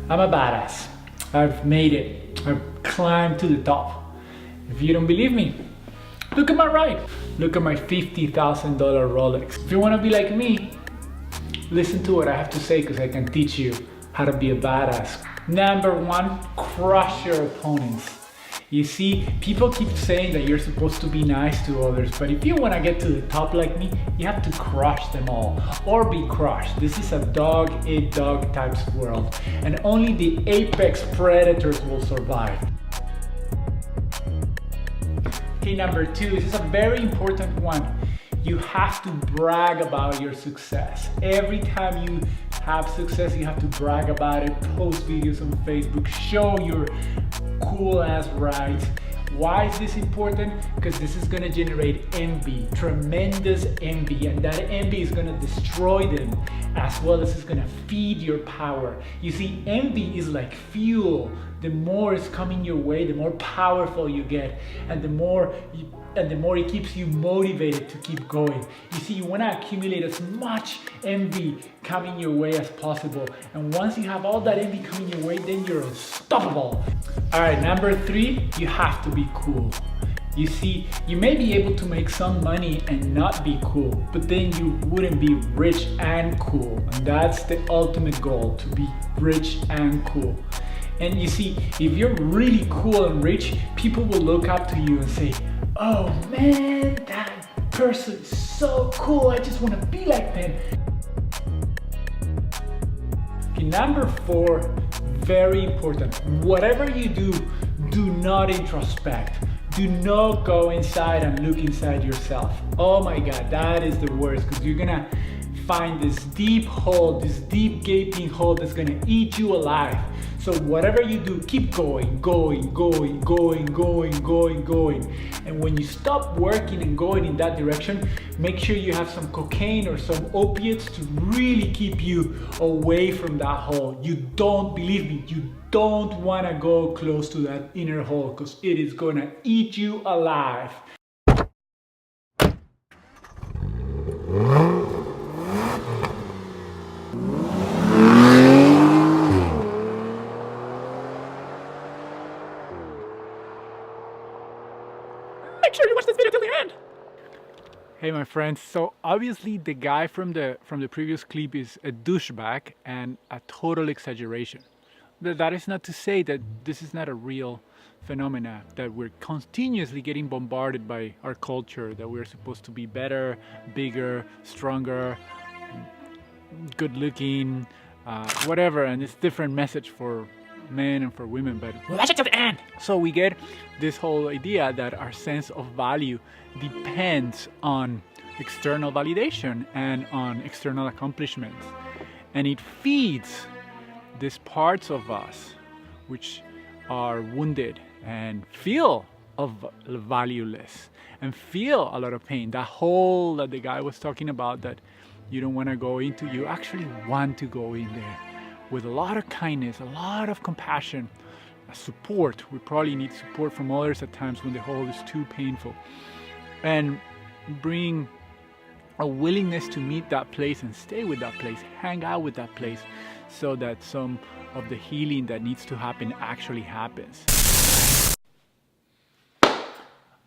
I'm a badass. I've made it. I've climbed to the top. If you don't believe me, look at my ride. Look at my $50,000 Rolex. If you want to be like me, listen to what I have to say because I can teach you how to be a badass. Number one, crush your opponents. You see, people keep saying that you're supposed to be nice to others, but if you want to get to the top like me, you have to crush them all or be crushed. This is a dog-eat-dog types world, and only the apex predators will survive. Okay, number two, this is a very important one. You have to brag about your success. Every time you have success, you have to brag about it, post videos on Facebook, show your cool ass rides. Why is this important? Because this is gonna generate envy, tremendous envy, and that envy is gonna destroy them as well as it's gonna feed your power. You see, envy is like fuel. The more it's coming your way, the more powerful you get, and the more it keeps you motivated to keep going. You see, you want to accumulate as much envy coming your way as possible. And once you have all that envy coming your way, then you're unstoppable. All right, number three, you have to be cool. You see, you may be able to make some money and not be cool, but then you wouldn't be rich and cool. And that's the ultimate goal, to be rich and cool. And you see, if you're really cool and rich, people will look up to you and say, oh man, that person is so cool, I just want to be like them. Okay, number four, very important. Whatever you do, do not introspect. Do not go inside and look inside yourself. Oh my God, that is the worst, because you're gonna find this deep hole, this deep gaping hole that's gonna eat you alive. So whatever you do, keep going. And when you stop working and going in that direction, make sure you have some cocaine or some opiates to really keep you away from that hole. You don't, believe me, you don't wanna go close to that inner hole because it is gonna eat you alive. Make sure you watch this video till the end. Hey my friends, so obviously the guy from the previous clip is a douchebag and a total exaggeration. That is not to say that this is not a real phenomena, that we're continuously getting bombarded by our culture, that we're supposed to be better, bigger, stronger, good looking, whatever, and it's different message for men and for women, but watch it till the end. So we get this whole idea that our sense of value depends on external validation and on external accomplishments, and it feeds these parts of us which are wounded and feel valueless and feel a lot of pain. That hole that the guy was talking about that you don't want to go into, you actually want to go in there with a lot of kindness, a lot of compassion, support. We probably need support from others at times when the hole is too painful, and bring a willingness to meet that place and stay with that place, hang out with that place, so that some of the healing that needs to happen actually happens.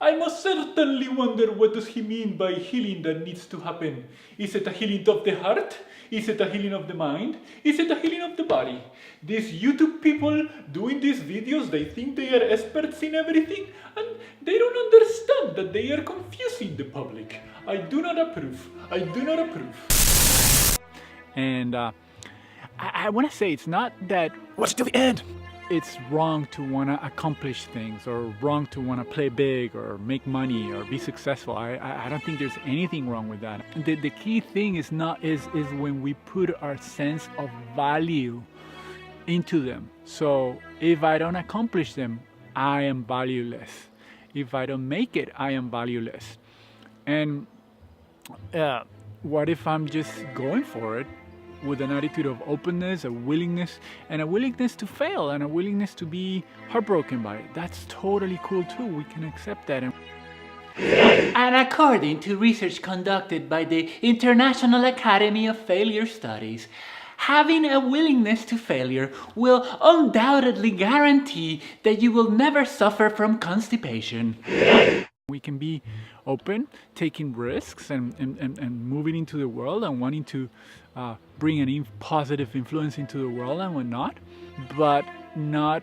I most certainly wonder, what does he mean by healing that needs to happen? Is it a healing of the heart? Is it a healing of the mind? Is it a healing of the body? These YouTube people doing these videos, they think they are experts in everything, and they don't understand that they are confusing the public. I do not approve. I do not approve. And I want to say, it's not that watch it till the end. It's wrong to want to accomplish things, or wrong to want to play big or make money or be successful. I don't think there's anything wrong with that. The key thing is when we put our sense of value into them. So if I don't accomplish them, I am valueless. If I don't make it, I am valueless. And what if I'm just going for it with an attitude of openness, a willingness to fail, and a willingness to be heartbroken by it? That's totally cool too. We can accept that. And according to research conducted by the International Academy of Failure Studies, having a willingness to failure will undoubtedly guarantee that you will never suffer from constipation. We can be open, taking risks and moving into the world and wanting to bring an positive influence into the world and whatnot, but not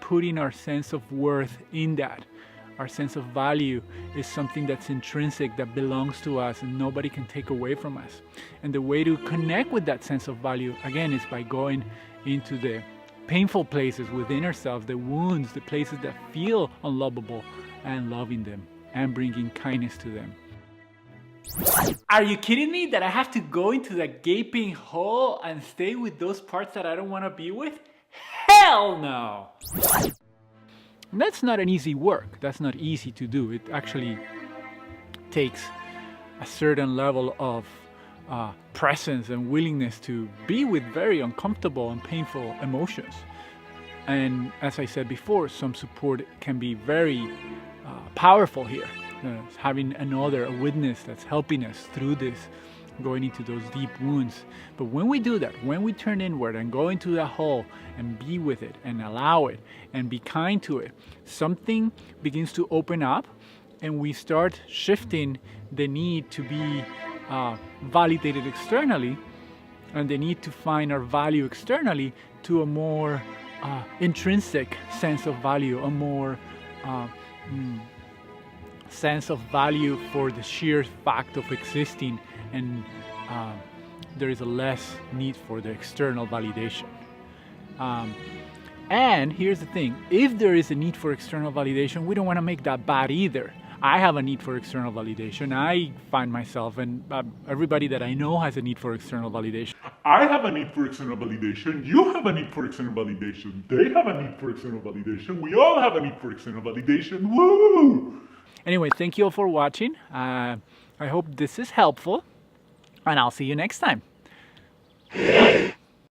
putting our sense of worth in that. Our sense of value is something that's intrinsic, that belongs to us and nobody can take away from us. And the way to connect with that sense of value, again, is by going into the painful places within ourselves, the wounds, the places that feel unlovable, and loving them and bringing kindness to them. Are you kidding me that I have to go into the gaping hole and stay with those parts that I don't want to be with? Hell no! That's not an easy work. That's not easy to do. It actually takes a certain level of presence and willingness to be with very uncomfortable and painful emotions. And as I said before, some support can be very powerful here. Having a witness that's helping us through this, going into those deep wounds. But when we do that, when we turn inward and go into that hole and be with it and allow it and be kind to it, something begins to open up and we start shifting the need to be validated externally and the need to find our value externally to a more intrinsic sense of value, a more sense of value for the sheer fact of existing, and there is a less need for the external validation. And here's the thing, if there is a need for external validation, we don't want to make that bad either. I have a need for external validation. I find myself, and everybody that I know has a need for external validation. I have a need for external validation. You have a need for external validation. They have a need for external validation. We all have a need for external validation. Woo! Anyway, thank you all for watching. I hope this is helpful, and I'll see you next time.